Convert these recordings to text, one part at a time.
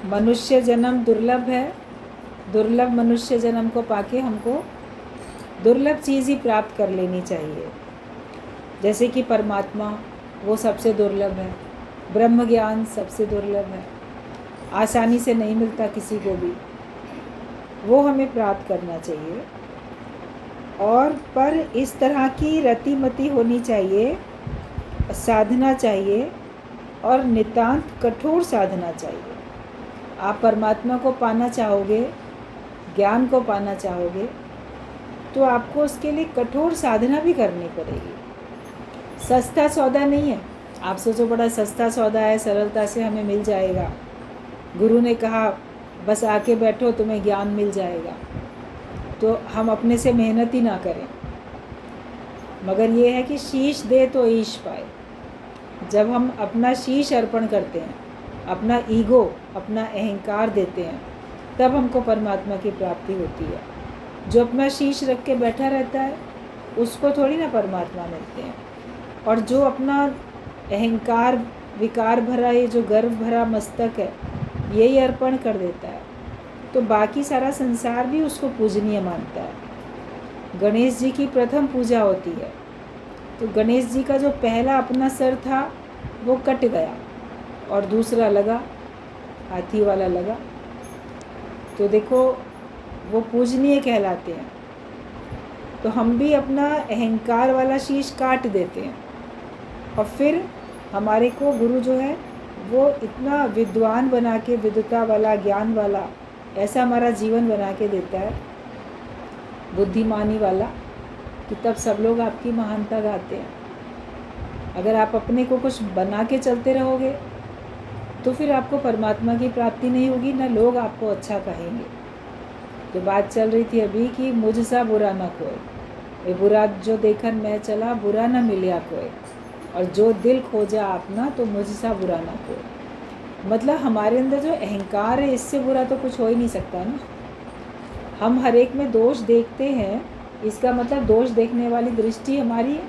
मनुष्य जन्म दुर्लभ है, दुर्लभ मनुष्य जन्म को पाके हमको दुर्लभ चीज़ ही प्राप्त कर लेनी चाहिए। जैसे कि परमात्मा, वो सबसे दुर्लभ है। ब्रह्म ज्ञान सबसे दुर्लभ है, आसानी से नहीं मिलता किसी को भी, वो हमें प्राप्त करना चाहिए। और पर इस तरह की रतिमति होनी चाहिए, साधना चाहिए, और नितांत कठोर साधना चाहिए। आप परमात्मा को पाना चाहोगे, ज्ञान को पाना चाहोगे, तो आपको उसके लिए कठोर साधना भी करनी पड़ेगी। सस्ता सौदा नहीं है। आप सोचो बड़ा सस्ता सौदा है, सरलता से हमें मिल जाएगा, गुरु ने कहा बस आके बैठो तुम्हें ज्ञान मिल जाएगा, तो हम अपने से मेहनत ही ना करें। मगर ये है कि शीश दे तो ईश पाए। जब हम अपना शीश अर्पण करते हैं, अपना ईगो, अपना अहंकार देते हैं, तब हमको परमात्मा की प्राप्ति होती है। जो अपना शीश रख के बैठा रहता है उसको थोड़ी ना परमात्मा मिलते हैं। और जो अपना अहंकार विकार भरा, ये जो गर्व भरा मस्तक है, यही अर्पण कर देता है, तो बाकी सारा संसार भी उसको पूजनीय मानता है। गणेश जी की प्रथम पूजा होती है, तो गणेश जी का जो पहला अपना सर था वो कट गया और दूसरा लगा, हाथी वाला लगा, तो देखो वो पूजनीय कहलाते हैं। तो हम भी अपना अहंकार वाला शीश काट देते हैं, और फिर हमारे को गुरु जो है वो इतना विद्वान बना के, विद्वता वाला, ज्ञान वाला, ऐसा हमारा जीवन बना के देता है, बुद्धिमानी वाला, कि तब सब लोग आपकी महानता गाते हैं। अगर आप अपने को कुछ बना के चलते रहोगे तो फिर आपको परमात्मा की प्राप्ति नहीं होगी, ना लोग आपको अच्छा कहेंगे। तो बात चल रही थी अभी कि मुझसा बुरा ना कोई, ये बुरा जो देखन मैं चला, बुरा ना मिलिया कोई, और जो दिल खोजा अपना, तो मुझसा बुरा ना कोई। मतलब हमारे अंदर जो अहंकार है, इससे बुरा तो कुछ हो ही नहीं सकता ना। हम हर एक में दोष देखते हैं, इसका मतलब दोष देखने वाली दृष्टि हमारी है।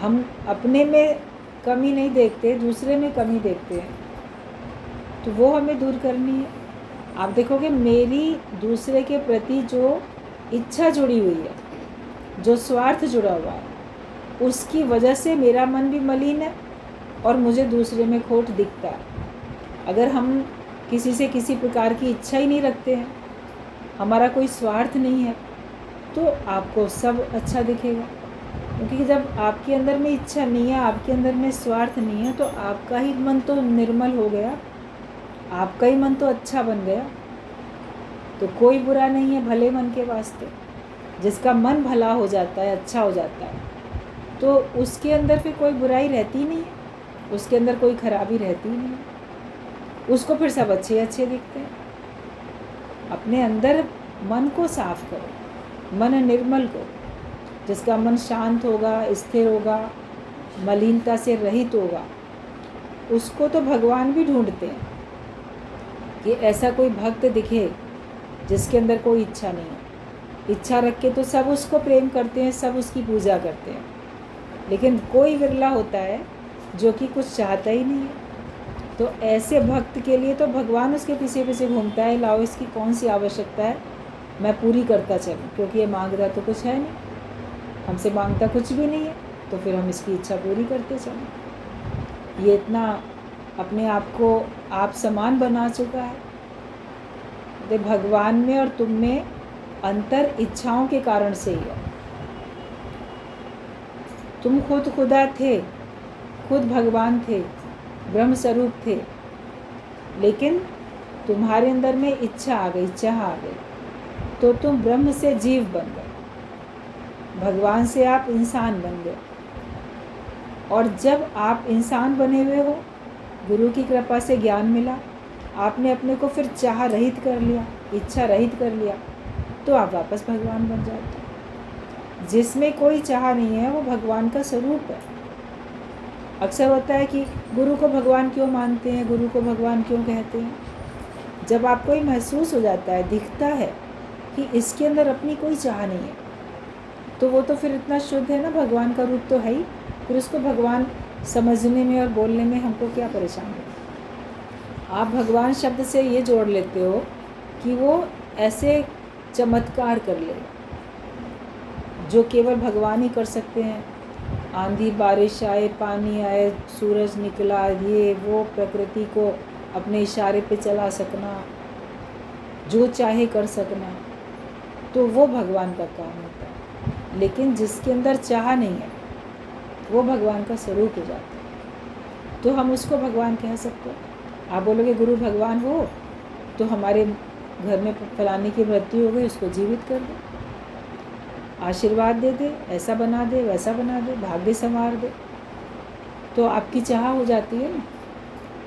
हम अपने में कमी नहीं देखते, दूसरे में कमी देखते हैं, तो वो हमें दूर करनी है। आप देखोगे मेरी दूसरे के प्रति जो इच्छा जुड़ी हुई है, जो स्वार्थ जुड़ा हुआ है, उसकी वजह से मेरा मन भी मलिन है और मुझे दूसरे में खोट दिखता है। अगर हम किसी से किसी प्रकार की इच्छा ही नहीं रखते हैं, हमारा कोई स्वार्थ नहीं है, तो आपको सब अच्छा दिखेगा। क्योंकि जब आपके अंदर में इच्छा नहीं है, आपके अंदर में स्वार्थ नहीं है, तो आपका ही मन तो निर्मल हो गया, आपका ही मन तो अच्छा बन गया। तो कोई बुरा नहीं है भले मन के वास्ते। जिसका मन भला हो जाता है, अच्छा हो जाता है, तो उसके अंदर फिर कोई बुराई रहती नहीं है, उसके अंदर कोई खराबी रहती नहीं है, उसको फिर सब अच्छे अच्छे दिखते हैं। अपने अंदर मन को साफ करो, मन निर्मल करो। जिसका मन शांत होगा, स्थिर होगा, मलिनता से रहित होगा, उसको तो भगवान भी ढूंढते हैं कि ऐसा कोई भक्त दिखे जिसके अंदर कोई इच्छा नहीं है। इच्छा रख के तो सब उसको प्रेम करते हैं, सब उसकी पूजा करते हैं, लेकिन कोई विरला होता है जो कि कुछ चाहता ही नहीं है। तो ऐसे भक्त के लिए तो भगवान उसके पीछे पीछे घूमता है, लाओ इसकी कौन सी आवश्यकता है, मैं पूरी करता चलूँ, क्योंकि ये मांग रहा तो कुछ है नहीं, हमसे मांगता कुछ भी नहीं है, तो फिर हम इसकी इच्छा पूरी करते चलें। ये इतना अपने आप को आप समान बना चुका है। तो भगवान में और तुम में अंतर इच्छाओं के कारण से ही है। तुम खुद खुदा थे, खुद भगवान थे, ब्रह्म स्वरूप थे, लेकिन तुम्हारे अंदर में इच्छा आ गई, चाह आ गई, तो तुम ब्रह्म से जीव बन गए, भगवान से आप इंसान बन गए। और जब आप इंसान बने हुए हो, गुरु की कृपा से ज्ञान मिला, आपने अपने को फिर चाह रहित कर लिया, इच्छा रहित कर लिया, तो आप वापस भगवान बन जाते हैं। जिसमें कोई चाह नहीं है वो भगवान का स्वरूप है। अक्सर होता है कि गुरु को भगवान क्यों मानते हैं, गुरु को भगवान क्यों कहते हैं। जब आपको ये महसूस हो जाता है, दिखता है कि इसके अंदर अपनी कोई चाह नहीं है, तो वो तो फिर इतना शुद्ध है ना, भगवान का रूप तो है ही, फिर उसको भगवान समझने में और बोलने में हमको क्या परेशानी है। आप भगवान शब्द से ये जोड़ लेते हो कि वो ऐसे चमत्कार कर ले जो केवल भगवान ही कर सकते हैं। आंधी बारिश आए, पानी आए, सूरज निकला, ये वो, प्रकृति को अपने इशारे पे चला सकना, जो चाहे कर सकना, तो वो भगवान का काम होता है। लेकिन जिसके अंदर चाह नहीं है वो भगवान का स्वरूप हो जाता है, तो हम उसको भगवान कह सकते हैं। आप बोलोगे गुरु भगवान हो तो हमारे घर में फलाने की मृत्यु हो गई, उसको जीवित कर दे, आशीर्वाद दे दे, ऐसा बना दे, वैसा बना दे, भाग्य संवार दे, तो आपकी चाह हो जाती है ना।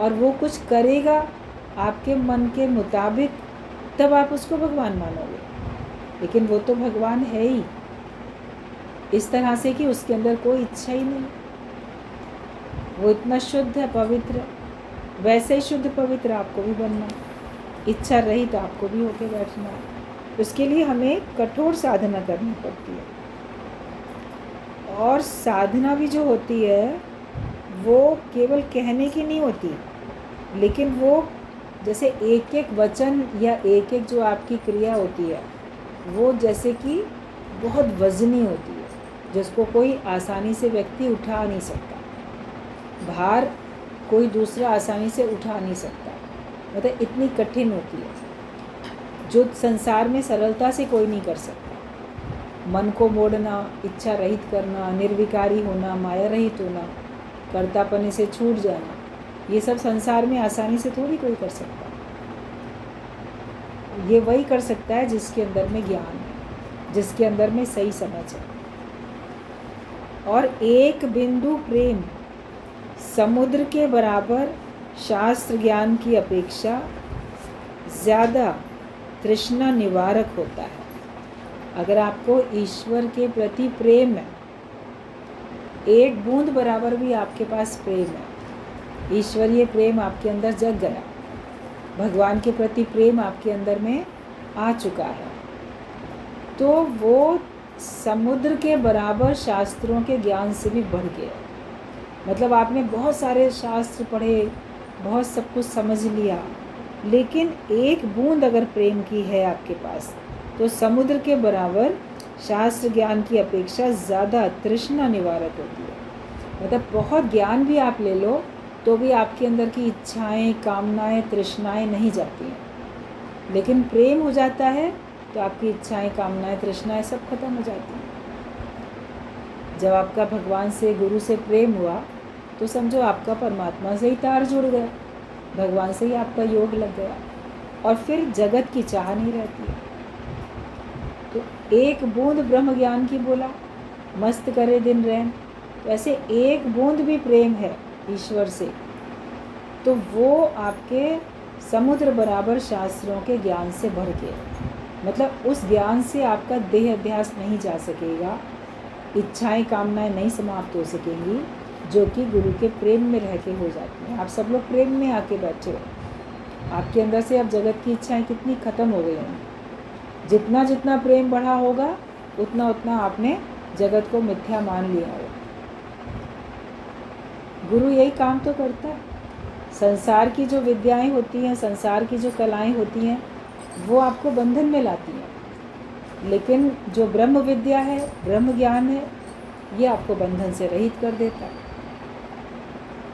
और वो कुछ करेगा आपके मन के मुताबिक, तब आप उसको भगवान मानोगे। लेकिन वो तो भगवान है ही इस तरह से कि उसके अंदर कोई इच्छा ही नहीं, वो इतना शुद्ध है, पवित्र है। वैसे ही शुद्ध पवित्र आपको भी बनना, इच्छा रही तो आपको भी होके बैठना है। उसके लिए हमें कठोर साधना करनी पड़ती है। और साधना भी जो होती है वो केवल कहने की नहीं होती, लेकिन वो जैसे एक एक वचन या एक एक जो आपकी क्रिया होती है वो जैसे कि बहुत वजनी होती है, जिसको कोई आसानी से व्यक्ति उठा नहीं सकता। भार कोई दूसरा आसानी से उठा नहीं सकता, मतलब इतनी कठिन होती है जो संसार में सरलता से कोई नहीं कर सकता। मन को मोड़ना, इच्छा रहित करना, निर्विकारी होना, माया रहित होना, कर्तापने से छूट जाना, ये सब संसार में आसानी से थोड़ी कोई कर सकता। ये वही कर सकता है जिसके अंदर में ज्ञान है, जिसके अंदर में सही समझ है। और एक बिंदु प्रेम समुद्र के बराबर शास्त्र ज्ञान की अपेक्षा ज़्यादा तृष्णा निवारक होता है। अगर आपको ईश्वर के प्रति प्रेम है, एक बूंद बराबर भी आपके पास प्रेम है, ईश्वरीय प्रेम आपके अंदर जग गया, भगवान के प्रति प्रेम आपके अंदर में आ चुका है, तो वो समुद्र के बराबर शास्त्रों के ज्ञान से भी बढ़ गया। मतलब आपने बहुत सारे शास्त्र पढ़े, बहुत सब कुछ समझ लिया, लेकिन एक बूंद अगर प्रेम की है आपके पास तो समुद्र के बराबर शास्त्र ज्ञान की अपेक्षा ज़्यादा तृष्णा निवारक होती है। मतलब बहुत ज्ञान भी आप ले लो तो भी आपके अंदर की इच्छाएं, कामनाएं, तृष्णाएं नहीं जाती हैं। लेकिन प्रेम हो जाता है तो आपकी इच्छाएं, कामनाएं, तृष्णाएं सब खत्म हो जाती हैं। जब आपका भगवान से, गुरु से प्रेम हुआ तो समझो आपका परमात्मा से ही तार जुड़ गया, भगवान से ही आपका योग लग गया, और फिर जगत की चाह नहीं रहती है। तो एक बूंद ब्रह्म ज्ञान की बोला, मस्त करे दिन रैन, तो ऐसे एक बूंद भी प्रेम है ईश्वर से तो वो आपके समुद्र बराबर शास्त्रों के ज्ञान से भर के, मतलब उस ज्ञान से आपका देह अध्यास नहीं जा सकेगा, इच्छाएं, कामनाएं नहीं समाप्त हो सकेंगी, जो कि गुरु के प्रेम में रह के हो जाती हैं। आप सब लोग प्रेम में आके बैठे हो, आपके अंदर से अब जगत की इच्छाएं कितनी ख़त्म हो गई हैं। जितना जितना प्रेम बढ़ा होगा उतना उतना आपने जगत को मिथ्या मान लिया हो। गुरु यही काम तो करता है। संसार की जो विद्याएं होती हैं, संसार की जो कलाएं होती हैं, वो आपको बंधन में लाती हैं, लेकिन जो ब्रह्म विद्या है, ब्रह्म ज्ञान है, ये आपको बंधन से रहित कर देता है।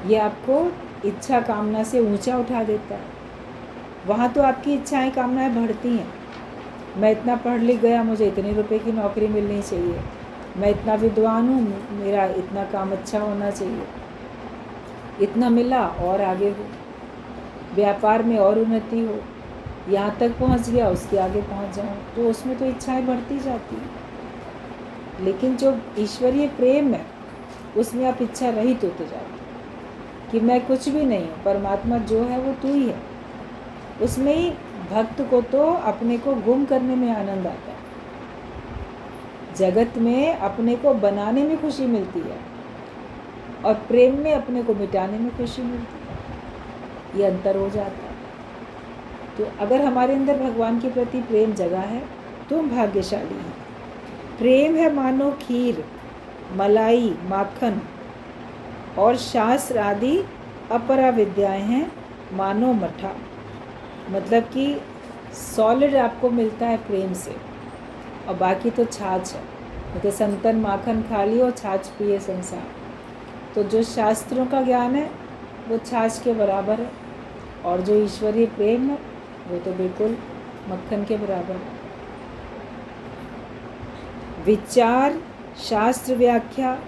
ये आपको इच्छा कामना से ऊंचा उठा देता है। वहाँ तो आपकी इच्छाएं, कामनाएं बढ़ती हैं। मैं इतना पढ़ लिख गया, मुझे इतने रुपए की नौकरी मिलनी चाहिए, मैं इतना विद्वान हूँ, मेरा इतना काम अच्छा होना चाहिए, इतना मिला और आगे हो, व्यापार में और उन्नति हो, यहाँ तक पहुँच गया, उसके आगे पहुँच जाऊँ, तो उसमें तो इच्छाएं बढ़ती जाती हैं। लेकिन जो ईश्वरीय प्रेम है उसमें आप इच्छा रहित होते जाते कि मैं कुछ भी नहीं हूँ, परमात्मा जो है वो तू ही है। उसमें ही भक्त को तो अपने को गुम करने में आनंद आता है। जगत में अपने को बनाने में खुशी मिलती है और प्रेम में अपने को मिटाने में खुशी मिलती है। ये अंतर हो जाता है। तो अगर हमारे अंदर भगवान के प्रति प्रेम जगा है तो हम भाग्यशाली हैं। प्रेम है मानो खीर, मलाई, माखन और शास्त्र आदि अपरा विद्याएं हैं मानो मठा, मतलब कि सॉलिड आपको मिलता है प्रेम से, और बाकी तो छाछ है। क्योंकि संतन माखन खा लियो और छाछ पिए संसार। तो जो शास्त्रों का ज्ञान है वो छाछ के बराबर है, और जो ईश्वरीय प्रेम है वो तो बिल्कुल मक्खन के बराबर है। विचार, शास्त्र व्याख्या,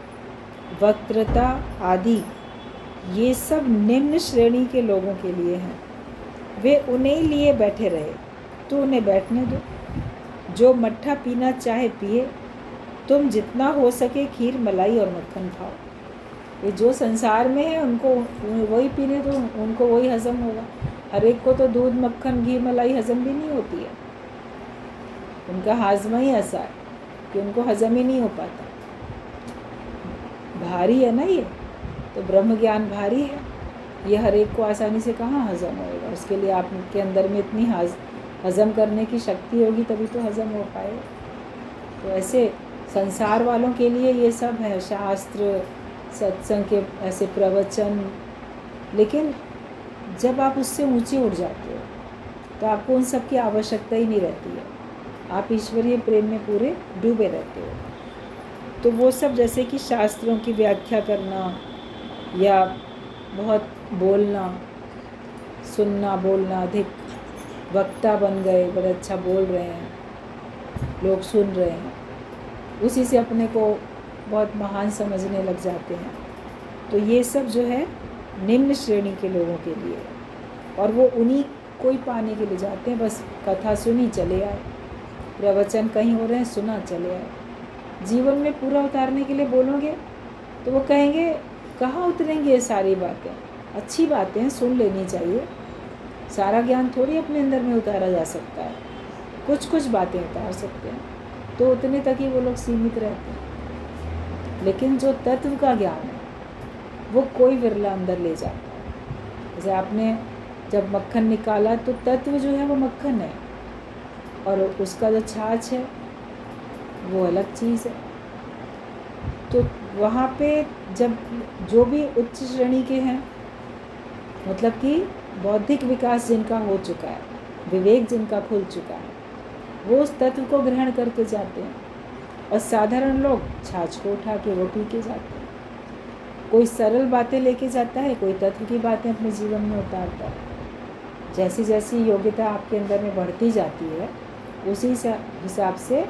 वक्तृता आदि ये सब निम्न श्रेणी के लोगों के लिए हैं। वे उन्हें लिए बैठे रहे तो उन्हें बैठने दो। जो मट्ठा पीना चाहे पिए, तुम जितना हो सके खीर मलाई और मक्खन खाओ। ये जो संसार में है उनको वही पीने दो, उनको वही हजम होगा। हर एक को तो दूध मक्खन घी मलाई हजम भी नहीं होती है। उनका हाजमा ही ऐसा है कि उनको हजम ही नहीं हो पाता। भारी है ना ये, तो ब्रह्म ज्ञान भारी है। ये हर एक को आसानी से कहाँ हजम होएगा। उसके लिए आपके अंदर में इतनी हजम करने की शक्ति होगी तभी तो हजम हो पाएगा। तो ऐसे संसार वालों के लिए ये सब है, शास्त्र सत्संग के ऐसे प्रवचन। लेकिन जब आप उससे ऊंचे उठ जाते हो तो आपको उन सब की आवश्यकता ही नहीं रहती है। आप ईश्वरीय प्रेम में पूरे डूबे रहते हो। तो वो सब जैसे कि शास्त्रों की व्याख्या करना या बहुत बोलना, सुनना, बोलना, अधिक वक्ता बन गए, बड़े अच्छा बोल रहे हैं, लोग सुन रहे हैं, उसी से अपने को बहुत महान समझने लग जाते हैं। तो ये सब जो है निम्न श्रेणी के लोगों के लिए, और वो उन्हीं को ही पाने के लिए जाते हैं। बस कथा सुनी चले आए, प्रवचन कहीं हो रहे हैं सुना चले आए। जीवन में पूरा उतारने के लिए बोलोगे तो वो कहेंगे कहाँ उतरेंगी ये सारी बातें। अच्छी बातें हैं, सुन लेनी चाहिए। सारा ज्ञान थोड़ी अपने अंदर में उतारा जा सकता है, कुछ कुछ बातें उतार सकते हैं, तो उतने तक ही वो लोग सीमित रहते हैं। लेकिन जो तत्व का ज्ञान है वो कोई विरला अंदर ले जाता है। जैसे आपने जब मक्खन निकाला तो तत्व जो है वो मक्खन है, और उसका जो छाछ है वो अलग चीज़ है। तो वहाँ पे जब जो भी उच्च श्रेणी के हैं, मतलब कि बौद्धिक विकास जिनका हो चुका है, विवेक जिनका खुल चुका है, वो उस तत्व को ग्रहण करके जाते हैं। और साधारण लोग छाछ को उठा के वो पी के जाते हैं। कोई सरल बातें लेके जाता है, कोई तत्व की बातें अपने जीवन में उतारता है। जैसी जैसी योग्यता आपके अंदर में बढ़ती जाती है, उसी हिसाब से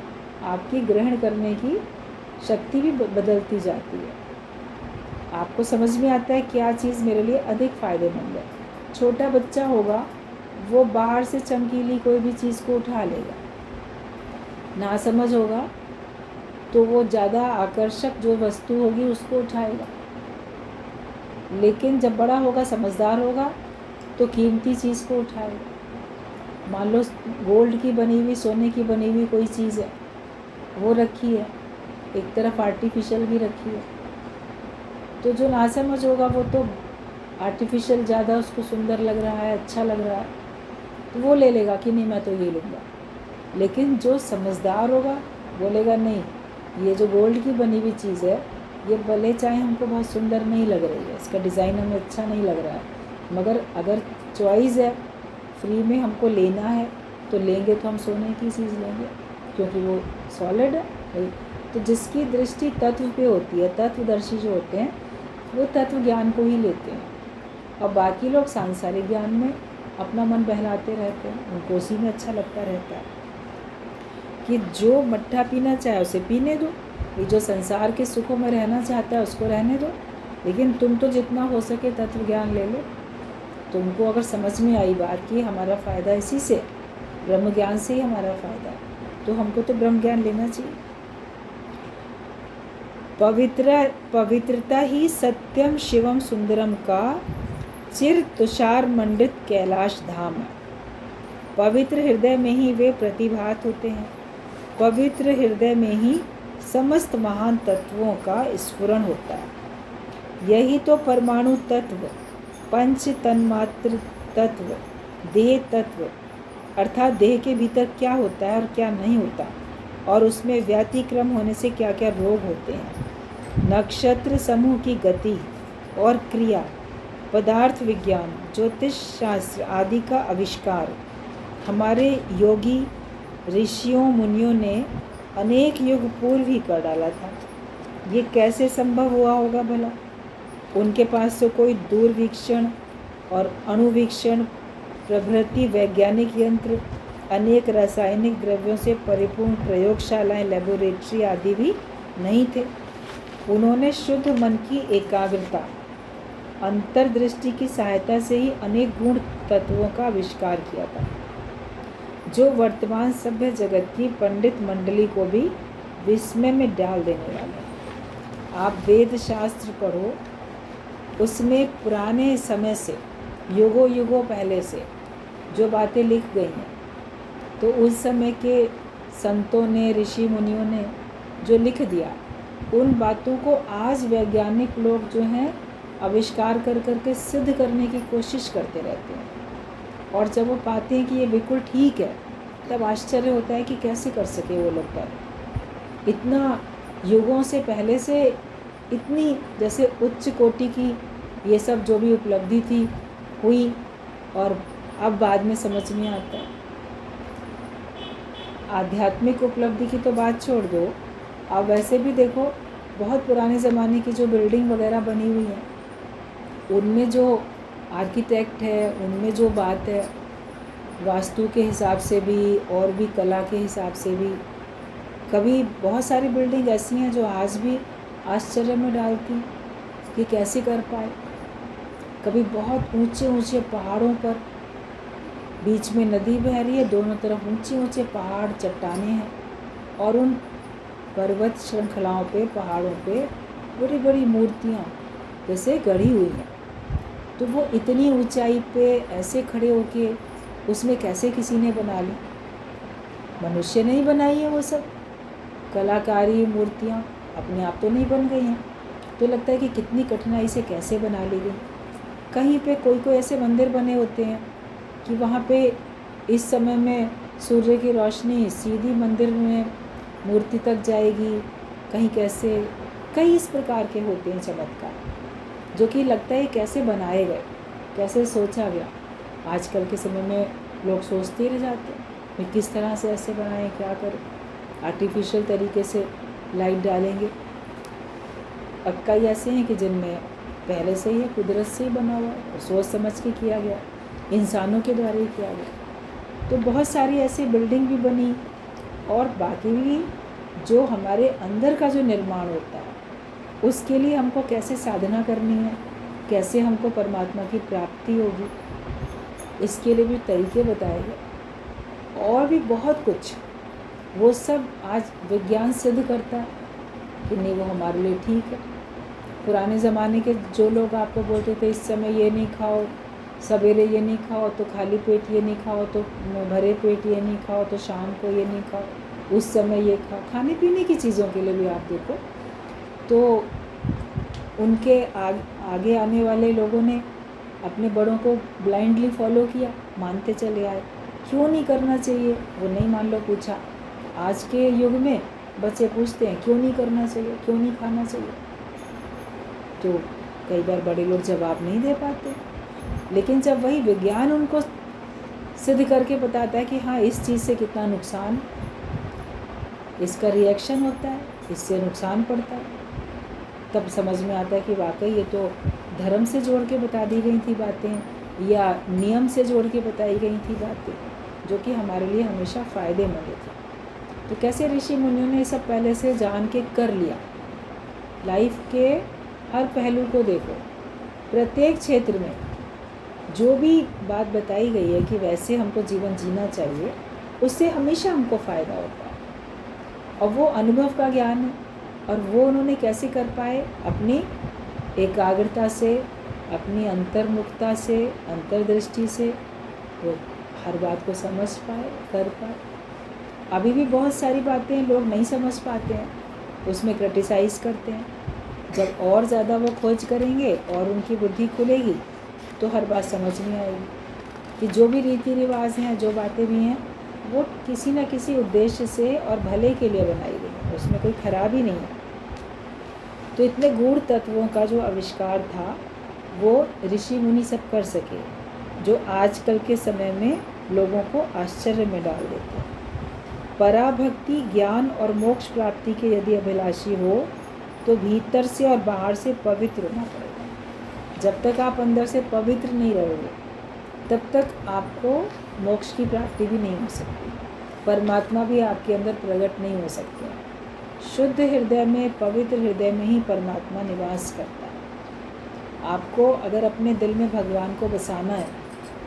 आपकी ग्रहण करने की शक्ति भी बदलती जाती है। आपको समझ में आता है क्या चीज़ मेरे लिए अधिक फ़ायदेमंद है। छोटा बच्चा होगा, वो बाहर से चमकीली कोई भी चीज़ को उठा लेगा। ना समझ होगा तो वो ज़्यादा आकर्षक जो वस्तु होगी उसको उठाएगा। लेकिन जब बड़ा होगा, समझदार होगा, तो कीमती चीज़ को उठाएगा। मान लो गोल्ड की बनी हुई, सोने की बनी हुई कोई चीज़ है, वो रखी है, एक तरफ आर्टिफिशियल भी रखी है। तो जो नासमझ होगा वो तो आर्टिफिशियल ज़्यादा उसको सुंदर लग रहा है, अच्छा लग रहा है, तो वो ले लेगा कि नहीं मैं तो ये लूँगा। लेकिन जो समझदार होगा बोलेगा नहीं, ये जो गोल्ड की बनी हुई चीज़ है, ये भले चाहे हमको बहुत सुंदर नहीं लग रही है, इसका डिज़ाइन हमें अच्छा नहीं लग रहा है, मगर अगर चॉइस है, फ्री में हमको लेना है, तो लेंगे तो हम सोने की चीज़ लेंगे, क्योंकि वो सॉलिड है। तो जिसकी दृष्टि तत्व पे होती है, तत्वदर्शी जो होते हैं, वो तत्व ज्ञान को ही लेते हैं। और बाकी लोग सांसारिक ज्ञान में अपना मन बहलाते रहते हैं, उनको उसी में अच्छा लगता रहता है कि जो मट्ठा पीना चाहे उसे पीने दो, ये जो संसार के सुखों में रहना चाहता है उसको रहने दो, लेकिन तुम तो जितना हो सके तत्व ज्ञान ले लो। तुमको अगर समझ में आई बात कि हमारा फ़ायदा इसी से, ब्रह्म ज्ञान से ही हमारा फ़ायदा है, तो हमको तो ब्रह्म ज्ञान लेना चाहिए। पवित्रता ही सत्यम शिवम सुंदरम का चिर तुषार मंडित कैलाश धाम है। पवित्र हृदय में ही वे प्रतिभात होते हैं। पवित्र हृदय में ही समस्त महान तत्वों का स्फुरण होता है। यही तो परमाणु तत्व, पंच तन्मात्र तत्व, देह तत्व, अर्थात देह के भीतर क्या होता है और क्या नहीं होता, और उसमें व्यतिक्रम होने से क्या क्या रोग होते हैं, नक्षत्र समूह की गति और क्रिया, पदार्थ विज्ञान, ज्योतिष शास्त्र आदि का आविष्कार हमारे योगी ऋषियों मुनियों ने अनेक युग पूर्व ही कर डाला था। ये कैसे संभव हुआ होगा भला? उनके पास तो कोई दूरवीक्षण और अणुवीक्षण प्रभृति वैज्ञानिक यंत्र, अनेक रासायनिक द्रव्यों से परिपूर्ण प्रयोगशालाएं, लेबोरेटरी आदि भी नहीं थे। उन्होंने शुद्ध मन की एकाग्रता, अंतर्दृष्टि की सहायता से ही अनेक गुण तत्वों का आविष्कार किया था, जो वर्तमान सभ्य जगत की पंडित मंडली को भी विस्मय में डाल देने वाले। आप वेद शास्त्र पढ़ो, उसमें पुराने समय से, युगों युगों पहले से जो बातें लिख गई हैं, तो उस समय के संतों ने, ऋषि मुनियों ने जो लिख दिया, उन बातों को आज वैज्ञानिक लोग जो हैं आविष्कार कर करके सिद्ध करने की कोशिश करते रहते हैं। और जब वो पाते हैं कि ये बिल्कुल ठीक है, तब आश्चर्य होता है कि कैसे कर सके वो लोग कर। इतना युगों से पहले से इतनी जैसे उच्च कोटि की ये सब जो भी उपलब्धि थी हुई, और अब बाद में समझ में आता है। आध्यात्मिक उपलब्धि की तो बात छोड़ दो, आप वैसे भी देखो बहुत पुराने ज़माने की जो बिल्डिंग वगैरह बनी हुई हैं, उनमें जो आर्किटेक्ट है, उनमें जो बात है वास्तु के हिसाब से भी और भी कला के हिसाब से भी, कभी बहुत सारी बिल्डिंग ऐसी हैं जो आज भी आश्चर्य में डालती कि कैसे कर पाए। कभी बहुत ऊंचे ऊंचे पहाड़ों पर, बीच में नदी बह रही है, दोनों तरफ ऊंचे ऊंचे पहाड़, चट्टानें हैं, और उन पर्वत श्रृंखलाओं पे, पहाड़ों पे बड़ी बड़ी मूर्तियाँ जैसे गढ़ी हुई हैं। तो वो इतनी ऊंचाई पे ऐसे खड़े होके उसमें कैसे किसी ने बना ली? मनुष्य ने ही बनाई है वो सब कलाकारी मूर्तियाँ, अपने आप तो नहीं बन गई हैं। तो लगता है कि कितनी कठिनाई से कैसे बना ली गई। कहीं पे कोई ऐसे मंदिर बने होते हैं कि वहाँ पे इस समय में सूर्य की रोशनी सीधी मंदिर में मूर्ति तक जाएगी, कहीं कैसे, कई इस प्रकार के होते हैं चमत्कार, जो कि लगता है कैसे बनाए गए, कैसे सोचा गया। आजकल के समय में लोग सोचते ही रह जाते हैं कि किस तरह से ऐसे बनाएं, क्या करें, आर्टिफिशियल तरीके से लाइट डालेंगे। अब कई ऐसे हैं कि जिनमें पहले से ही कुदरत से ही बना हुआ है और सोच समझ के किया गया, इंसानों के द्वारा ही किया गया। तो बहुत सारी ऐसी बिल्डिंग भी बनी, और बाकी भी जो हमारे अंदर का जो निर्माण होता है, उसके लिए हमको कैसे साधना करनी है, कैसे हमको परमात्मा की प्राप्ति होगी, इसके लिए भी तरीके बताए गए। और भी बहुत कुछ, वो सब आज विज्ञान सिद्ध करता है कि नहीं, वो हमारे लिए ठीक है। पुराने ज़माने के जो लोग आपको बोलते थे इस समय ये नहीं खाओ, सवेरे ये नहीं खाओ, तो खाली पेट ये नहीं खाओ, तो भरे पेट ये नहीं खाओ, तो शाम को ये नहीं खाओ, उस समय ये खाओ, खाने पीने की चीज़ों के लिए भी आप देखो, तो उनके आगे आने वाले लोगों ने अपने बड़ों को ब्लाइंडली फॉलो किया, मानते चले आए। क्यों नहीं करना चाहिए, वो नहीं मान लो पूछा। आज के युग में बच्चे पूछते हैं क्यों नहीं करना चाहिए, क्यों नहीं खाना चाहिए, तो कई बार बड़े लोग जवाब नहीं दे पाते। लेकिन जब वही विज्ञान उनको सिद्ध करके बताता है कि हाँ, इस चीज़ से कितना नुकसान, इसका रिएक्शन होता है, इससे नुकसान पड़ता है, तब समझ में आता है कि वाकई ये तो धर्म से जोड़ के बता दी गई थी बातें, या नियम से जोड़ के बताई गई थी बातें, जो कि हमारे लिए हमेशा फ़ायदेमंद थी। तो कैसे ऋषि मुनियों ने ये सब पहले से जान के कर लिया। लाइफ के हर पहलू को देखो, प्रत्येक क्षेत्र में जो भी बात बताई गई है कि वैसे हमको जीवन जीना चाहिए, उससे हमेशा हमको फ़ायदा होता है। और वो अनुभव का ज्ञान है, और वो उन्होंने कैसे कर पाए? अपनी एकाग्रता से, अपनी अंतर्मुखता से, अंतर्दृष्टि से वो हर बात को समझ पाए, कर पाए। अभी भी बहुत सारी बातें लोग नहीं समझ पाते हैं, उसमें क्रिटिसाइज़ करते हैं। जब और ज़्यादा वो खोज करेंगे और उनकी बुद्धि खुलेगी, तो हर बात समझ में आएगी कि जो भी रीति रिवाज हैं, जो बातें भी हैं, वो किसी न किसी उद्देश्य से और भले के लिए बनाई गई है, उसमें कोई खराबी नहीं है। तो इतने गूढ़ तत्वों का जो आविष्कार था, वो ऋषि मुनि सब कर सके, जो आजकल के समय में लोगों को आश्चर्य में डाल देते हैं। पराभक्ति, ज्ञान और मोक्ष प्राप्ति के यदि अभिलाषी हो तो भीतर से और बाहर से पवित्र होना पड़ेगा। जब तक आप अंदर से पवित्र नहीं रहोगे तब तक आपको मोक्ष की प्राप्ति भी नहीं हो सकती, परमात्मा भी आपके अंदर प्रकट नहीं हो सकते। शुद्ध हृदय में, पवित्र हृदय में ही परमात्मा निवास करता है। आपको अगर अपने दिल में भगवान को बसाना है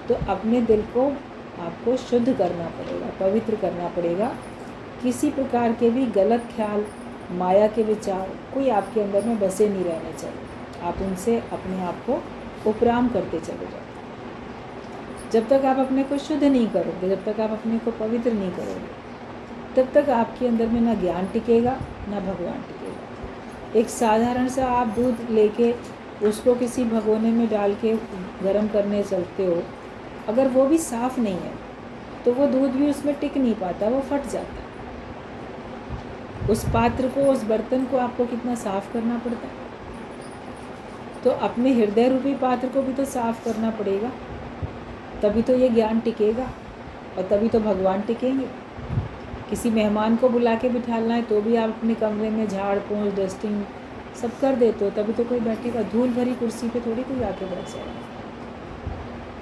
तो अपने दिल को आपको शुद्ध करना पड़ेगा, पवित्र करना पड़ेगा। किसी प्रकार के भी गलत ख्याल, माया के विचार कोई आपके अंदर में बसे नहीं रहने चाहिए। आप उनसे अपने आप को उपराम करते चले जाओ। जब तक आप अपने को शुद्ध नहीं करोगे, जब तक आप अपने को पवित्र नहीं करोगे, तब तक आपके अंदर में ना ज्ञान टिकेगा ना भगवान टिकेगा। एक साधारण सा आप दूध लेके उसको किसी भगोने में डाल के गर्म करने चलते हो, अगर वो भी साफ़ नहीं है तो वो दूध भी उसमें टिक नहीं पाता, वो फट जाता है। उस पात्र को, उस बर्तन को आपको कितना साफ़ करना पड़ता है। तो अपने हृदय रूपी पात्र को भी तो साफ़ करना पड़ेगा, तभी तो ये ज्ञान टिकेगा और तभी तो भगवान टिकेंगे। किसी मेहमान को बुला के बिठाना है तो भी आप अपने कमरे में झाड़ पोंछ, डस्टिंग सब कर देते हो, तभी तो कोई बैठेगा। धूल भरी कुर्सी पे थोड़ी कोई आके बैठ जाएगा।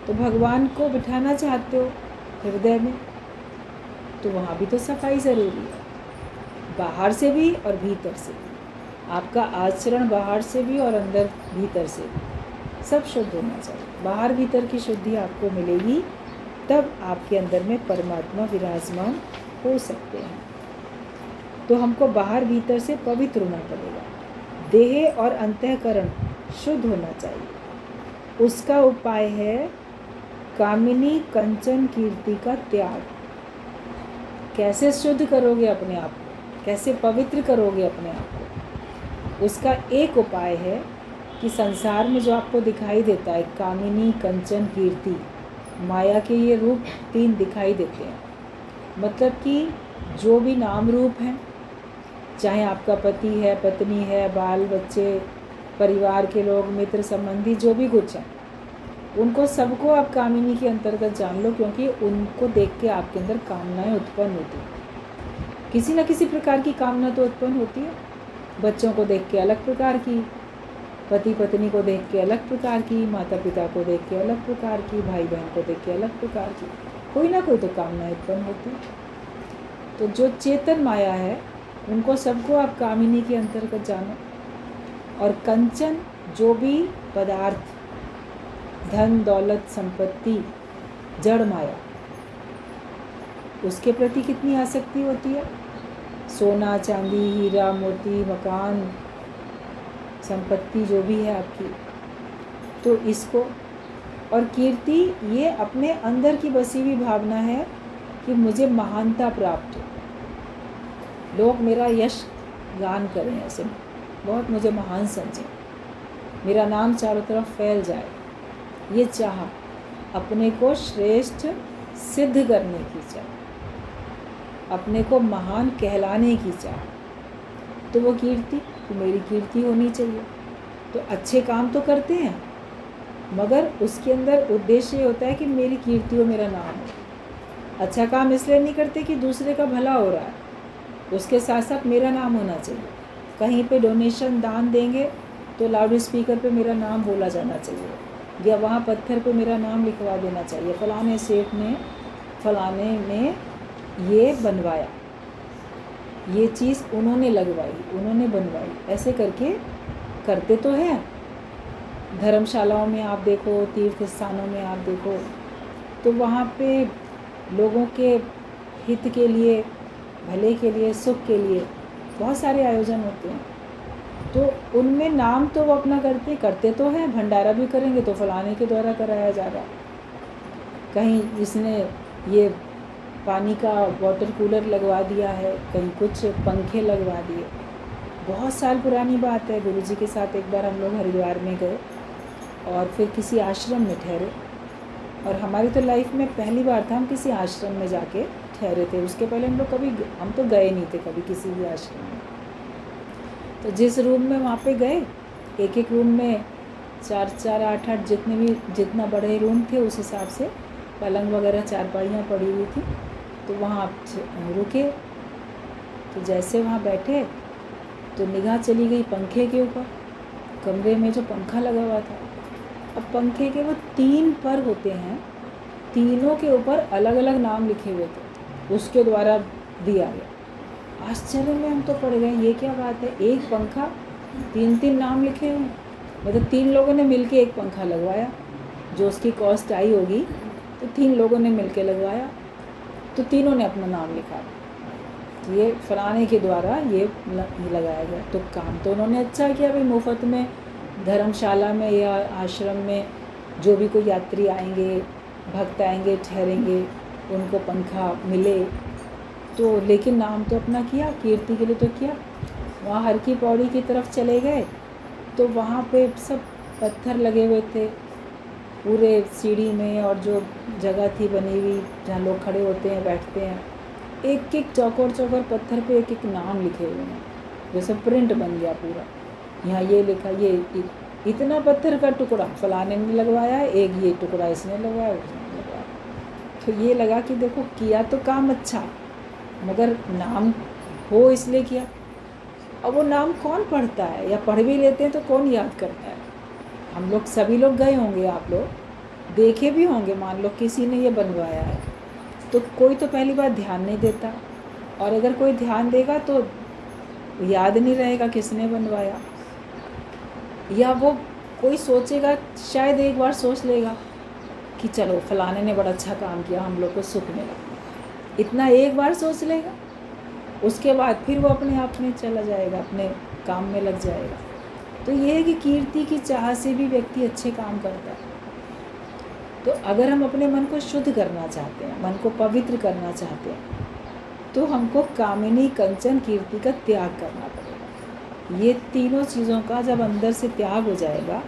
तो भगवान को बिठाना चाहते हो हृदय में तो वहाँ भी तो सफाई ज़रूरी है, बाहर से भी और भीतर से भी। आपका आचरण बाहर से भी और अंदर भीतर से भी सब शुद्ध होना चाहिए। बाहर भीतर की शुद्धि आपको मिलेगी तब आपके अंदर में परमात्मा विराजमान हो सकते हैं। तो हमको बाहर भीतर से पवित्र होना पड़ेगा। देह और अंतःकरण शुद्ध होना चाहिए। उसका उपाय है कामिनी कंचन कीर्ति का त्याग। कैसे शुद्ध करोगे अपने आप को, कैसे पवित्र करोगे अपने आप को, उसका एक उपाय है कि संसार में जो आपको दिखाई देता है, कामिनी कंचन कीर्ति, माया के ये रूप 3 दिखाई देते हैं। मतलब कि जो भी नाम रूप हैं, चाहे आपका पति है, पत्नी है, बाल बच्चे, परिवार के लोग, मित्र संबंधी, जो भी कुछ है, उनको सबको आप कामिनी के अंतर्गत जान लो, क्योंकि उनको देख के आपके अंदर कामनाएं उत्पन्न होती हैं। किसी न किसी प्रकार की कामना तो उत्पन्न होती है। बच्चों को देख के अलग प्रकार की, पति पत्नी को देख के अलग प्रकार की, माता पिता को देख के अलग प्रकार की, भाई बहन को देख के अलग प्रकार की, कोई ना कोई तो कामना उत्पन्न होती है। तो जो चेतन माया है उनको सबको आप कामिनी के अंतर्गत जानो। और कंचन, जो भी पदार्थ, धन दौलत संपत्ति, जड़ माया, उसके प्रति कितनी आसक्ति होती है। सोना चांदी, हीरा मोती, मकान, संपत्ति जो भी है आपकी, तो इसको, और कीर्ति, ये अपने अंदर की बसी हुई भावना है कि मुझे महानता प्राप्त हो, लोग मेरा यश गान करें, ऐसे बहुत मुझे महान समझें, मेरा नाम चारों तरफ फैल जाए। ये चाह, अपने को श्रेष्ठ सिद्ध करने की चाह, अपने को महान कहलाने की चाह, तो वो कीर्ति, तो मेरी कीर्ति होनी चाहिए। तो अच्छे काम तो करते हैं, मगर उसके अंदर उद्देश्य ये होता है कि मेरी कीर्ति हो, मेरा नाम हो। अच्छा काम इसलिए नहीं करते कि दूसरे का भला हो रहा है, उसके साथ साथ मेरा नाम होना चाहिए। कहीं पे डोनेशन, दान देंगे तो लाउड स्पीकर पे मेरा नाम बोला जाना चाहिए, या वहाँ पत्थर पे मेरा नाम लिखवा देना चाहिए, फलाने सेठ ने, फलाने ने ये बनवाया, ये चीज़ उन्होंने लगवाई, उन्होंने बनवाई, ऐसे करके करते तो हैं। धर्मशालाओं में आप देखो, तीर्थ स्थानों में आप देखो, तो वहाँ पे लोगों के हित के लिए, भले के लिए, सुख के लिए बहुत सारे आयोजन होते हैं। तो उनमें नाम तो वो अपना करते तो हैं। भंडारा भी करेंगे तो फलाने के द्वारा कराया जा रहा, कहीं इसने ये पानी का वाटर कूलर लगवा दिया है, कहीं कुछ पंखे लगवा दिए। बहुत साल पुरानी बात है, गुरुजी के साथ एक बार हम लोग हरिद्वार में गए और फिर किसी आश्रम में ठहरे, और हमारी तो लाइफ में पहली बार था हम किसी आश्रम में जाके ठहरे थे। उसके पहले हम तो गए नहीं थे कभी किसी भी आश्रम में। तो जिस रूम में वहाँ पे गए, एक एक रूम में 4-4, 8-8 जितना बड़े रूम थे उस हिसाब से पलंग वगैरह चारपाइयाँ पड़ी हुई थी। तो वहाँ रुके। तो जैसे वहाँ बैठे तो निगाह चली गई पंखे के ऊपर, कमरे में जो पंखा लगा हुआ था। अब पंखे के वो 3 पर होते हैं, तीनों के ऊपर अलग अलग नाम लिखे हुए थे, उसके द्वारा दिया गया। आश्चर्य में हम तो पड़ गए, ये क्या बात है, एक पंखा 3-3 नाम लिखे हुए, मतलब 3 लोगों ने मिलके एक पंखा लगवाया। जो उसकी कॉस्ट आई होगी तो 3 लोगों ने मिलके लगवाया, तो तीनों ने अपना नाम लिखा, तो ये फलाने के द्वारा ये लगाया गया। तो काम तो उन्होंने अच्छा किया भाई, मुफ्त में धर्मशाला में या आश्रम में जो भी कोई यात्री आएंगे, भक्त आएंगे, ठहरेंगे, उनको पंखा मिले। तो लेकिन नाम तो अपना किया, कीर्ति के लिए तो किया। वहाँ हर की पौड़ी की तरफ चले गए तो वहाँ पे सब पत्थर लगे हुए थे पूरे सीढ़ी में, और जो जगह थी बनी हुई जहाँ लोग खड़े होते हैं बैठते हैं, एक एक चौकोर चौकोर पत्थर पे एक एक नाम लिखे हुए हैं, जैसे प्रिंट बन गया पूरा। यहाँ ये लिखा, ये इतना पत्थर का टुकड़ा फलाने ने लगवाया, एक ये टुकड़ा इसने लगवाया, उसने लगवाया। तो ये लगा कि देखो किया तो काम अच्छा, मगर नाम हो इसलिए किया। अब वो नाम कौन पढ़ता है, या पढ़ भी लेते हैं तो कौन याद करता है। हम लोग सभी लोग गए होंगे, आप लोग देखे भी होंगे, मान लो किसी ने ये बनवाया है तो कोई तो पहली बार ध्यान नहीं देता, और अगर कोई ध्यान देगा तो याद नहीं रहेगा किसने बनवाया। या वो कोई सोचेगा, शायद एक बार सोच लेगा कि चलो फलाने ने बड़ा अच्छा काम किया, हम लोग को सुख मिला, इतना एक बार सोच लेगा, उसके बाद फिर वो अपने आप में चला जाएगा, अपने काम में लग जाएगा। तो ये है कि कीर्ति की चाह से भी व्यक्ति अच्छे काम करता है। तो अगर हम अपने मन को शुद्ध करना चाहते हैं, मन को पवित्र करना चाहते हैं, तो हमको कामिनी, कंचन, कीर्ति का त्याग करना पड़ेगा। ये तीनों चीज़ों का जब अंदर से त्याग हो जाएगा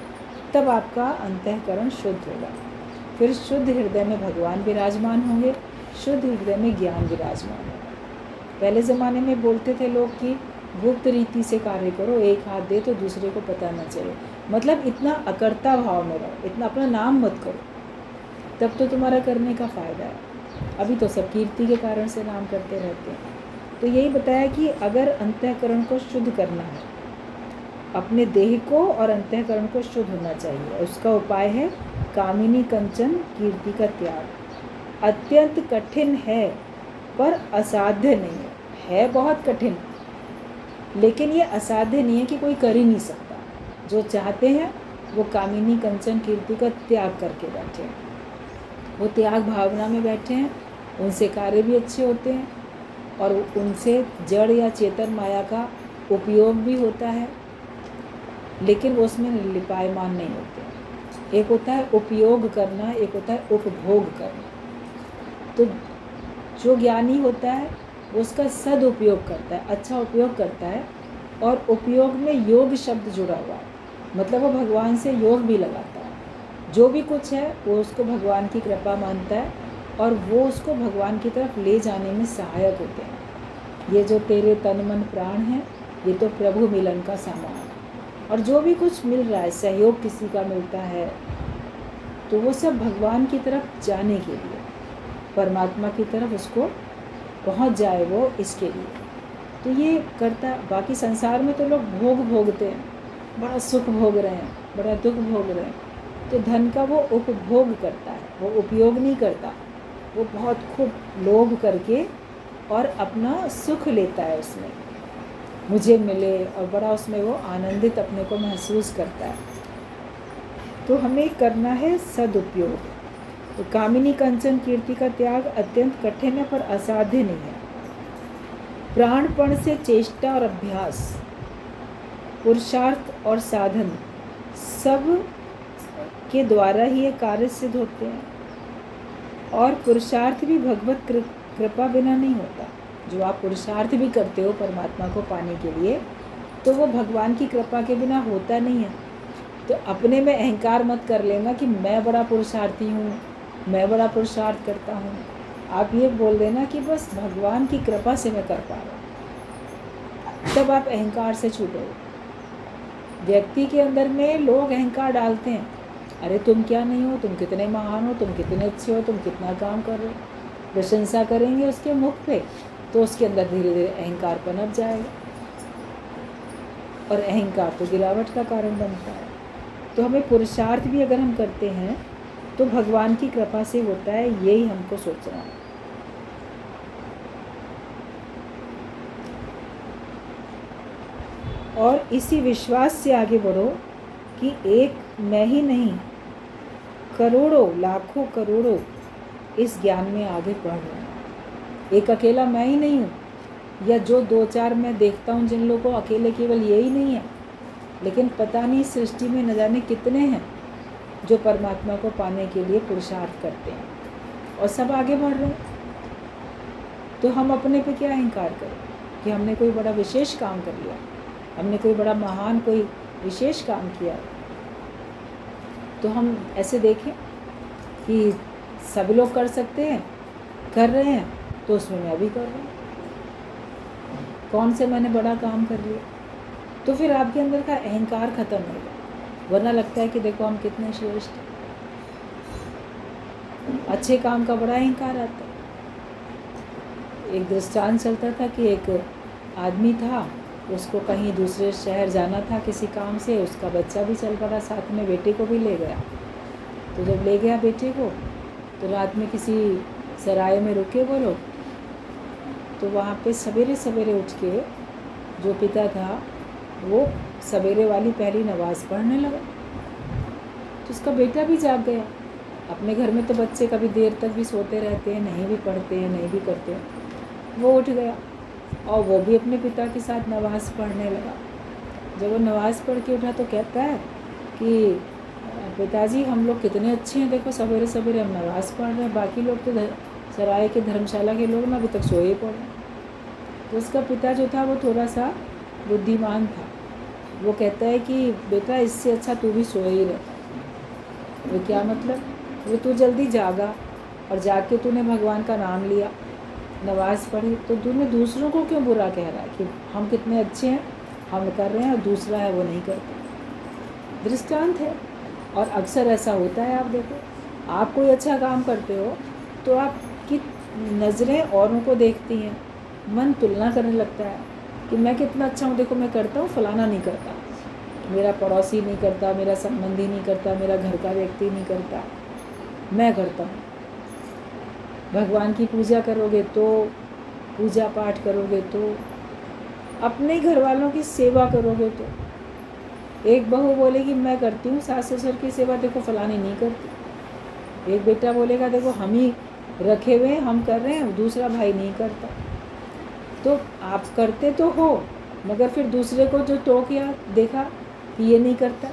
तब आपका अंतःकरण शुद्ध होगा। फिर शुद्ध हृदय में भगवान विराजमान होंगे, शुद्ध हृदय में ज्ञान विराजमान होगा। पहले ज़माने में बोलते थे लोग कि गुप्त रीति से कार्य करो, एक हाथ दे तो दूसरे को पता न चले, मतलब इतना अकर्ता भाव में रहो, इतना अपना नाम मत करो, तब तो तुम्हारा करने का फ़ायदा है। अभी तो सब कीर्ति के कारण से नाम करते रहते हैं। तो यही बताया कि अगर अंतःकरण को शुद्ध करना है, अपने देह को और अंतःकरण को शुद्ध होना चाहिए, उसका उपाय है कामिनी, कंचन, कीर्ति का त्याग। अत्यंत कठिन है पर असाध्य नहीं है बहुत कठिन, लेकिन ये असाध्य नहीं है कि कोई कर ही नहीं सकता। जो चाहते हैं वो कामिनी, कंचन, कीर्ति का त्याग करके बैठे हैं, वो त्याग भावना में बैठे हैं, उनसे कार्य भी अच्छे होते हैं और उनसे जड़ या चेतन माया का उपयोग भी होता है, लेकिन वो उसमें लिपायमान नहीं होते। एक होता है उपयोग करना, एक होता है उपभोग करना। तो जो ज्ञानी होता है वो उसका सदुपयोग करता है, अच्छा उपयोग करता है, और उपयोग में योग शब्द जुड़ा हुआ है, मतलब वो भगवान से योग भी लगाता है। जो भी कुछ है वो उसको भगवान की कृपा मानता है और वो उसको भगवान की तरफ ले जाने में सहायक होते हैं। ये जो तेरे तन मन प्राण है, ये तो प्रभु मिलन का सामान है, और जो भी कुछ मिल रहा है, सहयोग किसी का मिलता है, तो वो सब भगवान की तरफ जाने के लिए, परमात्मा की तरफ उसको पहुंच जाए वो, इसके लिए। तो ये करता। बाकी संसार में तो लोग भोग भोगते हैं, बड़ा सुख भोग रहे हैं, बड़ा दुख भोग रहे हैं, तो धन का वो उपभोग करता है, वो उपयोग नहीं करता, वो बहुत खूब लोभ करके और अपना सुख लेता है उसमें, मुझे मिले, और बड़ा उसमें वो आनंदित अपने को महसूस करता है। तो हमें करना है सदुपयोग। तो कामिनी, कंचन, कीर्ति का त्याग अत्यंत कठिन है पर असाध्य नहीं है। प्राणपण से चेष्टा और अभ्यास, पुरुषार्थ और साधन सब के द्वारा ही ये कार्य सिद्ध होते हैं, और पुरुषार्थ भी भगवत कृपा बिना नहीं होता। जो आप पुरुषार्थ भी करते हो परमात्मा को पाने के लिए, तो वो भगवान की कृपा के बिना होता नहीं है। तो अपने में अहंकार मत कर लेना कि मैं बड़ा पुरुषार्थी हूँ, मैं बड़ा पुरुषार्थ करता हूँ। आप ये बोल देना कि बस भगवान की कृपा से मैं कर पा रहा हूँ, तब आप अहंकार से छूटोगे। व्यक्ति के अंदर में लोग अहंकार डालते हैं, अरे तुम क्या नहीं हो, तुम कितने महान हो, तुम कितने अच्छे हो, तुम कितना काम कर रहे हो। प्रशंसा करेंगे उसके मुख पे तो उसके अंदर धीरे धीरे अहंकार पनप जाएगा, और अहंकार तो गिरावट का कारण बनता है। तो हमें पुरुषार्थ भी अगर हम करते हैं तो भगवान की कृपा से होता है, यही हमको सोचना है। और इसी विश्वास से आगे बढ़ो कि एक मैं ही नहीं, करोड़ों लाखों करोड़ों इस ज्ञान में आगे बढ़ रहे हैं। एक अकेला मैं ही नहीं हूँ, या जो 2-4 मैं देखता हूँ जिन लोगों को, अकेले केवल यही नहीं है, लेकिन पता नहीं सृष्टि में न जाने कितने हैं जो परमात्मा को पाने के लिए पुरुषार्थ करते हैं, और सब आगे बढ़ रहे हैं। तो हम अपने पे क्या अहंकार करें कि हमने कोई बड़ा विशेष काम कर लिया, हमने कोई बड़ा महान कोई विशेष काम किया। तो हम ऐसे देखें कि सभी लोग कर सकते हैं, कर रहे हैं, तो उसमें मैं भी कर रहा हूँ, कौन से मैंने बड़ा काम कर लिया। तो फिर आपके अंदर का अहंकार खत्म होगा, वरना लगता है कि देखो हम कितने श्रेष्ठ हैं। अच्छे काम का बड़ा अहंकार आता है। एक दृष्टांत चलता था कि एक आदमी था, उसको कहीं दूसरे शहर जाना था किसी काम से, उसका बच्चा भी चल पड़ा, साथ में बेटे को भी ले गया। तो जब ले गया बेटे को, तो रात में किसी सराय में रुके वो लोग, तो वहाँ पे सवेरे सवेरे उठ के जो पिता था वो सवेरे वाली पहली नमाज़ पढ़ने लगा। तो उसका बेटा भी जाग गया। अपने घर में तो बच्चे कभी देर तक भी सोते रहते हैं, नहीं भी पढ़ते हैं, नहीं भी करते हैं। वो उठ गया और वो भी अपने पिता के साथ नमाज़ पढ़ने लगा। जब वो नमाज़ पढ़ के उठा तो कहता है कि पिताजी हम लोग कितने अच्छे हैं, देखो सवेरे सवेरे हम नमाज़ पढ़ रहे हैं, बाकी लोग तो सराय के धर्मशाला के लोग ना अभी तक सोए पड़े। तो उसका पिता जो था वो थोड़ा सा बुद्धिमान था, वो कहता है कि बेटा इससे अच्छा तू भी सोए ही रहता। वो क्या मतलब, वो तू जल्दी जागा और जाग के तूने भगवान का नाम लिया, नमाज़ पढ़ी, तो तूने दूसरों को क्यों बुरा कह रहा है कि हम कितने अच्छे हैं, हम कर रहे हैं और दूसरा है वो नहीं करता। दृष्टांत है। और अक्सर ऐसा होता है, आप देखो आप कोई अच्छा काम करते हो तो आपकी नज़रें औरों को देखती हैं, मन तुलना करने लगता है कि मैं कितना अच्छा हूँ, देखो मैं करता हूँ, फलाना नहीं करता, मेरा पड़ोसी नहीं करता, मेरा संबंधी नहीं करता, मेरा घर का व्यक्ति नहीं करता, मैं करता हूँ। भगवान की पूजा करोगे तो, पूजा पाठ करोगे तो, अपने घर वालों की सेवा करोगे तो, एक बहू बोलेगी मैं करती हूँ सास ससुर की सेवा, देखो फलानी नहीं करती। एक बेटा बोलेगा देखो हम ही रखे हुए हैं, हम कर रहे हैं, दूसरा भाई नहीं करता। तो आप करते तो हो, मगर फिर दूसरे को जो टोकिया देखा कि ये नहीं करता,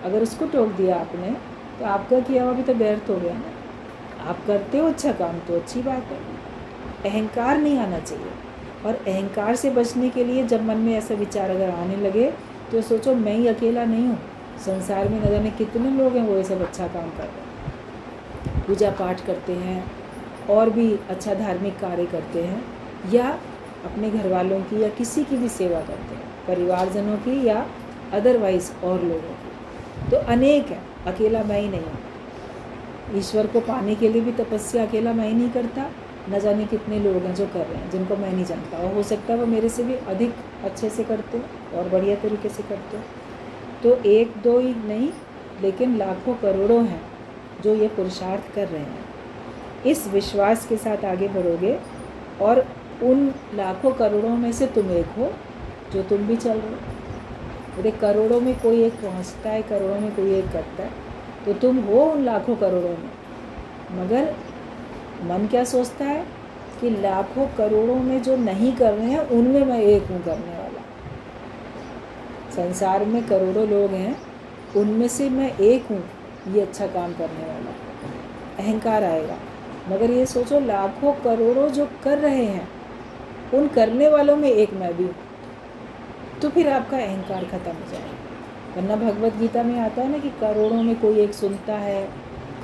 अगर उसको टोक दिया आपने तो आपका किया हुआ भी तो व्यर्थ हो गया ना। आप करते हो अच्छा काम तो अच्छी बात है। अहंकार नहीं आना चाहिए। और अहंकार से बचने के लिए जब मन में ऐसा विचार अगर आने लगे तो सोचो मैं ही अकेला नहीं हूँ, संसार में न जाने कितने लोग हैं वो ये सब अच्छा काम कर रहे हैं, पूजा पाठ करते हैं और भी अच्छा धार्मिक कार्य करते हैं, या अपने घर वालों की या किसी की भी सेवा करते हैं, परिवारजनों की या अदरवाइज़ और लोगों की। तो अनेक है, अकेला मैं ही नहीं हूँ। ईश्वर को पाने के लिए भी तपस्या अकेला मैं ही नहीं करता, न जाने कितने लोग हैं जो कर रहे हैं जिनको मैं नहीं जानता, और हो सकता है वो मेरे से भी अधिक अच्छे से करते हो और बढ़िया तरीके से करते हो। तो एक दो ही नहीं, लेकिन लाखों करोड़ों हैं जो ये पुरुषार्थ कर रहे हैं। इस विश्वास के साथ आगे बढ़ोगे और उन लाखों करोड़ों में से तुम एक हो जो तुम भी चल रहे हो। यदि करोड़ों में कोई एक पहुंचता है, करोड़ों में कोई एक करता है, तो तुम हो उन लाखों करोड़ों में। मगर मन क्या सोचता है कि लाखों करोड़ों में जो नहीं कर रहे हैं उनमें मैं एक हूँ करने वाला। संसार में करोड़ों लोग हैं, उनमें से मैं एक हूँ ये अच्छा काम करने वाला। अहंकार आएगा। मगर ये सोचो लाखों करोड़ों जो कर रहे हैं उन करने वालों में एक मैं भी हूँ, तो फिर आपका अहंकार खत्म हो जाएगा। वरना भगवत गीता में आता है ना कि करोड़ों में कोई एक सुनता है,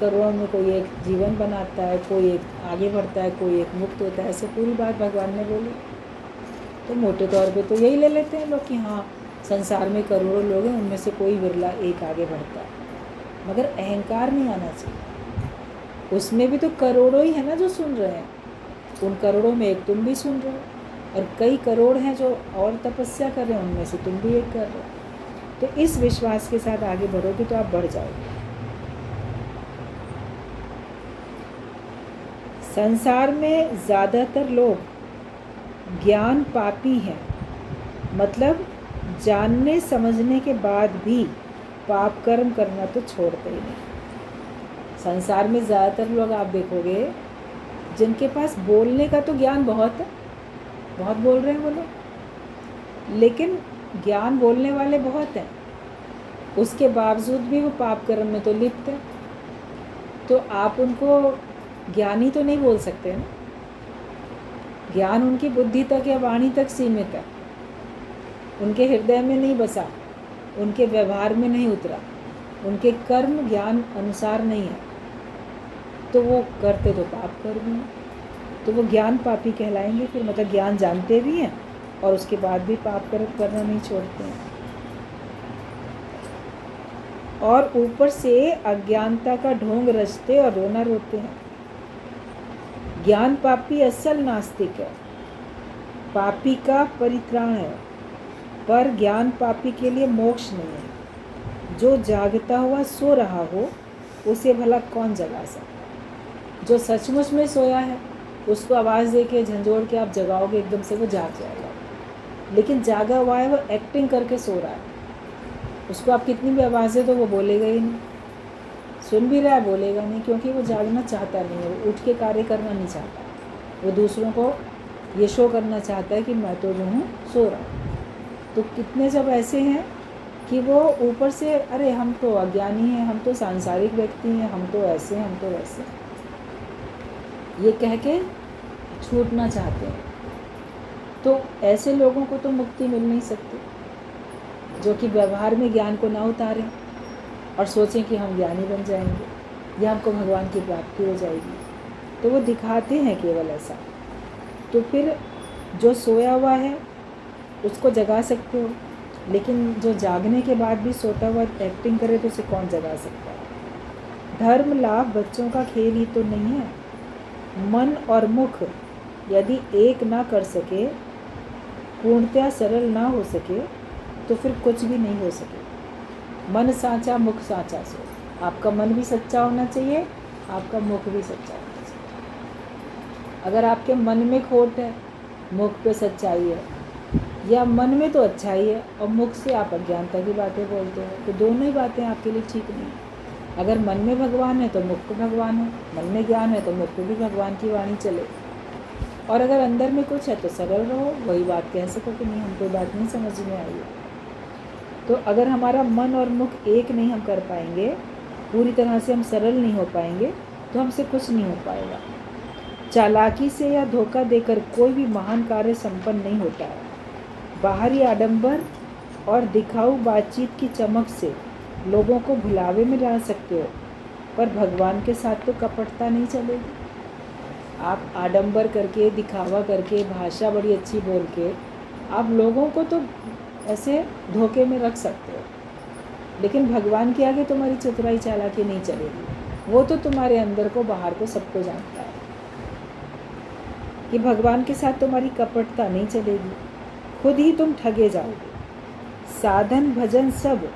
करोड़ों में कोई एक जीवन बनाता है, कोई एक आगे बढ़ता है, कोई एक मुक्त होता है। ऐसे पूरी बात भगवान ने बोली। तो मोटे तौर पे तो यही ले लेते हैं लोग कि हाँ संसार में करोड़ों लोग हैं, उनमें से कोई विरला एक आगे बढ़ता है। मगर अहंकार नहीं आना चाहिए। उसमें भी तो करोड़ों ही है ना जो सुन रहे हैं, उन करोड़ों में एक तुम भी सुन रहे हो, और कई करोड़ हैं जो और तपस्या कर रहे हैं, उनमें से तुम भी एक कर रहे हो। तो इस विश्वास के साथ आगे बढ़ोगे तो आप बढ़ जाओगे। संसार में ज़्यादातर लोग ज्ञान पापी हैं, मतलब जानने समझने के बाद भी पाप कर्म करना तो छोड़ते ही नहीं। संसार में ज़्यादातर लोग आप देखोगे जिनके पास बोलने का तो ज्ञान बहुत है, बहुत बोल रहे हैं वो लोग, लेकिन ज्ञान बोलने वाले बहुत हैं, उसके बावजूद भी वो पाप कर्म में तो लिप्त है। तो आप उनको ज्ञानी तो नहीं बोल सकते ना। ज्ञान उनकी बुद्धि तक या वाणी तक सीमित है, उनके हृदय में नहीं बसा, उनके व्यवहार में नहीं उतरा, उनके कर्म ज्ञान अनुसार नहीं है, तो वो करते तो पाप कर्म हैं, तो वो ज्ञान पापी कहलाएंगे फिर। मतलब ज्ञान जानते भी हैं और उसके बाद भी पाप कर्म करना नहीं छोड़ते हैं, और ऊपर से अज्ञानता का ढोंग रचते और रोना रोते हैं। ज्ञान पापी असल नास्तिक है, पापी का परित्राण है, पर ज्ञान पापी के लिए मोक्ष नहीं है। जो जागता हुआ सो रहा हो उसे भला कौन जगा सकता। जो सचमुच में सोया है उसको आवाज़ दे के झंझोड़ के आप जगाओगे एकदम से वो जाग जाएगा, लेकिन जागा हुआ है वो एक्टिंग करके सो रहा है, उसको आप कितनी भी आवाज़ दे तो वो बोलेगा ही नहीं, सुन भी रहा है बोलेगा नहीं, क्योंकि वो जागना चाहता नहीं है, वो उठ के कार्य करना नहीं चाहता, वो दूसरों को ये शो करना चाहता है कि मैं तो जो हूँ सो रहा हूँ। तो कितने जब ऐसे हैं कि वो ऊपर से अरे हम तो अज्ञानी हैं, हम तो सांसारिक व्यक्ति हैं, हम तो ऐसे हैं, हम तो वैसे, ये कह के छूटना चाहते हैं। तो ऐसे लोगों को तो मुक्ति मिल नहीं सकती, जो कि व्यवहार में ज्ञान को ना उतारें और सोचें कि हम ज्ञानी बन जाएंगे या हमको भगवान की प्राप्ति हो जाएगी, तो वो दिखाते हैं केवल ऐसा। तो फिर जो सोया हुआ है उसको जगा सकते हो, लेकिन जो जागने के बाद भी सोता हुआ एक्टिंग करे तो उसे कौन जगा सकता है। धर्म लाभ बच्चों का खेल ही तो नहीं है। मन और मुख यदि एक ना कर सके, पूर्णतया सरल ना हो सके, तो फिर कुछ भी नहीं हो सके। मन साचा मुख साचा सो, आपका मन भी सच्चा होना चाहिए, आपका मुख भी सच्चा होना चाहिए। अगर आपके मन में खोट है, मुख पे सच्चाई है, या मन में तो अच्छाई है और मुख से आप अज्ञानता की बातें बोलते हो, तो दोनों ही बातें आपके लिए ठीक नहीं है। अगर मन में भगवान है तो मुख पे भगवान है, मन में ज्ञान है तो मुख पे भी भगवान की वाणी चले, और अगर अंदर में कुछ है तो सरल रहो, वही बात कह सको कि नहीं हमको बात नहीं समझ में आई है। तो अगर हमारा मन और मुख एक नहीं हम कर पाएंगे, पूरी तरह से हम सरल नहीं हो पाएंगे, तो हमसे कुछ नहीं हो पाएगा। चालाकी से या धोखा देकर कोई भी महान कार्य संपन्न नहीं होता है। बाहरी आडंबर और दिखाऊ बातचीत की चमक से लोगों को भुलावे में डाल सकते हो, पर भगवान के साथ तो कपटता नहीं चलेगी। आप आडंबर करके, दिखावा करके, भाषा बड़ी अच्छी बोल के आप लोगों को तो ऐसे धोखे में रख सकते हो, लेकिन भगवान के आगे तुम्हारी चतुराई चालाकी नहीं चलेगी। वो तो तुम्हारे अंदर को बाहर को सबको जानता है कि भगवान के साथ तुम्हारी कपटता नहीं चलेगी, खुद ही तुम ठगे जाओगे। साधन भजन सब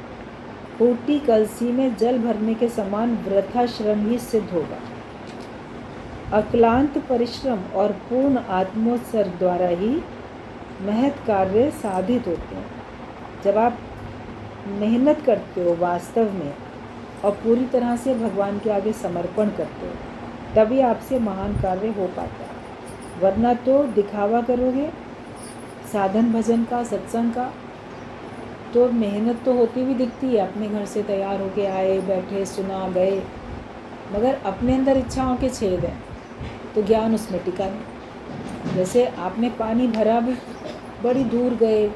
फूटी कलसी में जल भरने के समान वृथा श्रम ही सिद्ध होगा। अक्लांत परिश्रम और पूर्ण आत्मोत्सर्ग द्वारा ही महत् कार्य साधित होते हैं। जब आप मेहनत करते हो वास्तव में और पूरी तरह से भगवान के आगे समर्पण करते हो, तभी आपसे महान कार्य हो पाता है। वरना तो दिखावा करोगे साधन भजन का, सत्संग का, तो मेहनत तो होती भी दिखती है, अपने घर से तैयार होके आए, बैठे, सुना, गए, मगर अपने अंदर इच्छाओं के छेद हैं, तो ज्ञान उसमें टिका नहीं। जैसे आपने पानी भरा भी, बड़ी दूर गए,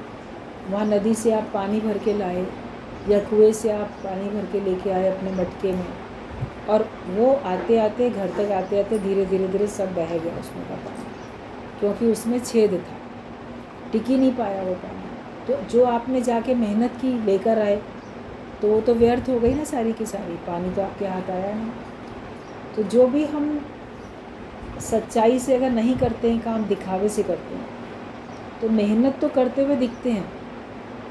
वहाँ नदी से आप पानी भर के लाए या कुएं से आप पानी भर के लेके आए अपने मटके में, और वो आते आते घर तक आते आते धीरे धीरे धीरे सब बह गया उसमें का पानी, क्योंकि उसमें छेद था, टिक ही नहीं पाया वो पानी। तो जो आपने जाके मेहनत की लेकर आए तो वो तो व्यर्थ हो गई ना सारी की सारी, पानी तो आपके हाथ आया नहीं। तो जो भी हम सच्चाई से अगर नहीं करते हैं काम, दिखावे से करते हैं, तो मेहनत तो करते हुए दिखते हैं,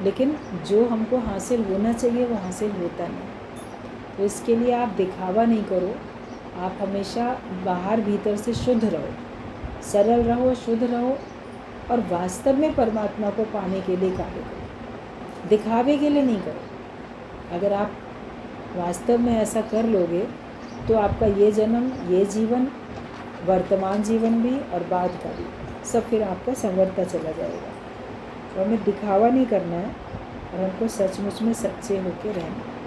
लेकिन जो हमको हासिल होना चाहिए वो हासिल होता नहीं। तो इसके लिए आप दिखावा नहीं करो, आप हमेशा बाहर भीतर से शुद्ध रहो, सरल रहो, शुद्ध रहो, और वास्तव में परमात्मा को पाने के लिए कार्य करो, दिखावे के लिए नहीं करो। अगर आप वास्तव में ऐसा कर लोगे तो आपका ये जन्म, ये जीवन, वर्तमान जीवन भी और बाद का भी, सब फिर आपका संवरता चला जाएगा। तो हमें दिखावा नहीं करना है और हमको सचमुच में सच्चे होकर रहना है।